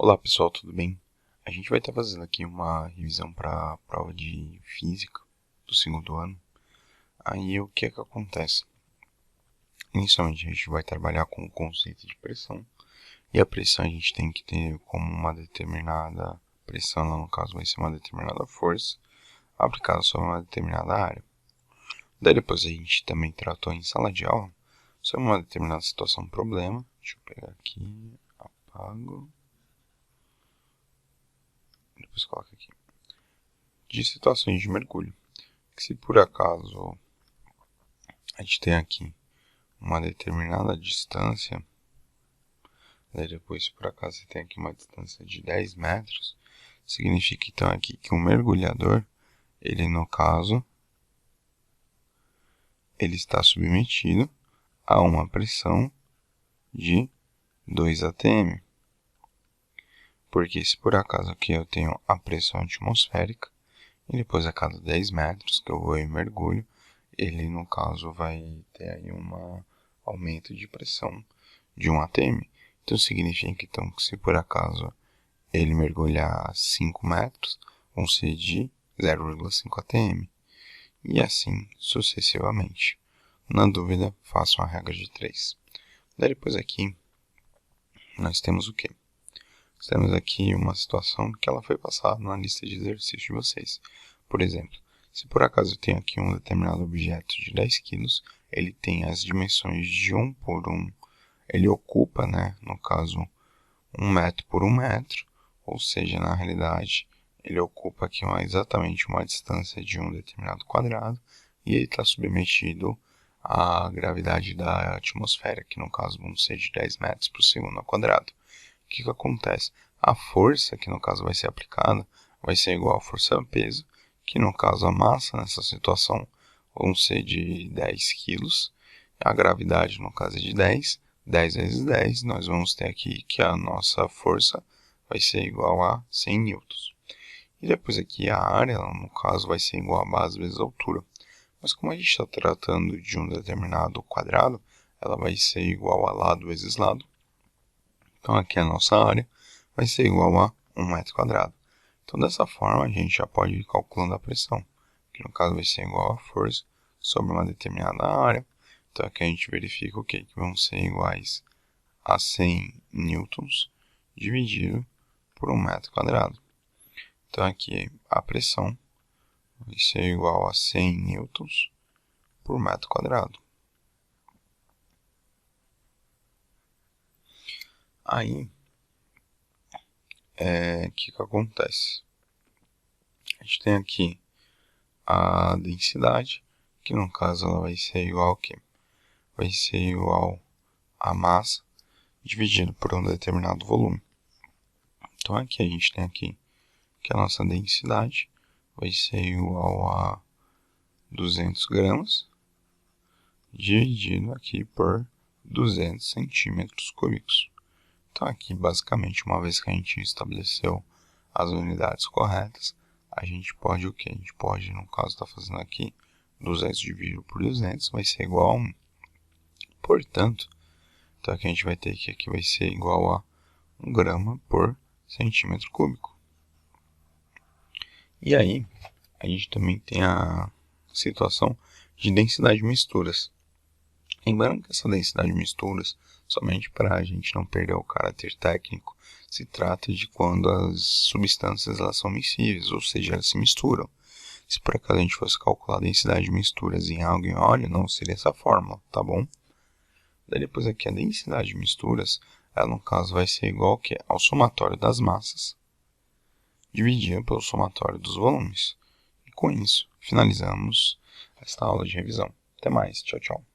Olá pessoal, tudo bem? A gente vai estar fazendo aqui uma revisão para a prova de Física do segundo ano. Aí o que é que acontece? Inicialmente a gente vai trabalhar com o conceito de pressão. E a pressão a gente tem que ter como uma determinada pressão, no caso vai ser uma determinada força, aplicada sobre uma determinada área. Daí depois a gente também tratou em sala de aula sobre uma determinada situação, problema. Deixa eu pegar aqui, apago. Depois coloco aqui. De situações de mergulho. Que se por acaso a gente tem aqui uma determinada distância, daí depois se por acaso você tem aqui uma distância de 10 metros, significa então aqui que o mergulhador, ele no caso, ele está submetido a uma pressão de 2 atm. Porque se por acaso aqui eu tenho a pressão atmosférica, e depois a cada 10 metros que eu vou em mergulho, ele no caso vai ter aí um aumento de pressão de 1 atm. Então significa então, que se por acaso ele mergulhar 5 metros, vão ser de 0,5 atm. E assim sucessivamente. Na dúvida, façam a regra de 3. Daí depois aqui, nós temos o quê? Nós temos aqui uma situação que ela foi passada na lista de exercícios de vocês. Por exemplo, se por acaso eu tenho aqui um determinado objeto de 10 kg, ele tem as dimensões de 1 por 1, ele ocupa, no caso, 1 metro por 1 metro, ou seja, na realidade, ele ocupa aqui exatamente uma distância de um determinado quadrado, e ele está submetido à gravidade da atmosfera, que no caso vão ser de 10 metros por segundo ao quadrado. O que acontece? A força que no caso vai ser aplicada vai ser igual à força-peso, que no caso a massa nessa situação vão ser de 10 kg, a gravidade no caso é de 10 vezes 10, nós vamos ter aqui que a nossa força vai ser igual a 100 newtons. E depois aqui a área, no caso, vai ser igual a base vezes a altura. Mas como a gente está tratando de um determinado quadrado, ela vai ser igual a lado vezes lado. Então aqui a nossa área vai ser igual a 1 metro quadrado. Então dessa forma a gente já pode ir calculando a pressão, que no caso vai ser igual a força sobre uma determinada área. Então aqui a gente verifica o quê? Que vão ser iguais a 100 newtons dividido por 1 metro quadrado. Então aqui a pressão vai ser igual a 100 newtons por metro quadrado. Aí, o que acontece? A gente tem aqui a densidade, que no caso ela vai ser igual ao quê? Vai ser igual a massa dividido por um determinado volume. Então aqui a gente tem aqui que a nossa densidade vai ser igual a 200 gramas dividido aqui por 200 centímetros cúbicos. Então aqui basicamente, uma vez que a gente estabeleceu as unidades corretas, a gente pode o que? A gente pode, no caso, estar fazendo aqui 200 dividido por 200 vai ser igual a 1. Portanto, então aqui a gente vai ter que aqui vai ser igual a 1 grama por centímetro cúbico. E aí, a gente também tem a situação de densidade de misturas. Lembrando que essa densidade de misturas, somente para a gente não perder o caráter técnico, se trata de quando as substâncias elas são miscíveis, ou seja, elas se misturam. Se por acaso a gente fosse calcular a densidade de misturas em água e óleo, não seria essa fórmula, tá bom? Daí depois aqui a densidade de misturas, ela no caso vai ser igual ao quê? Ao somatório das massas, dividido pelo somatório dos volumes. E com isso, finalizamos esta aula de revisão. Até mais, tchau, tchau.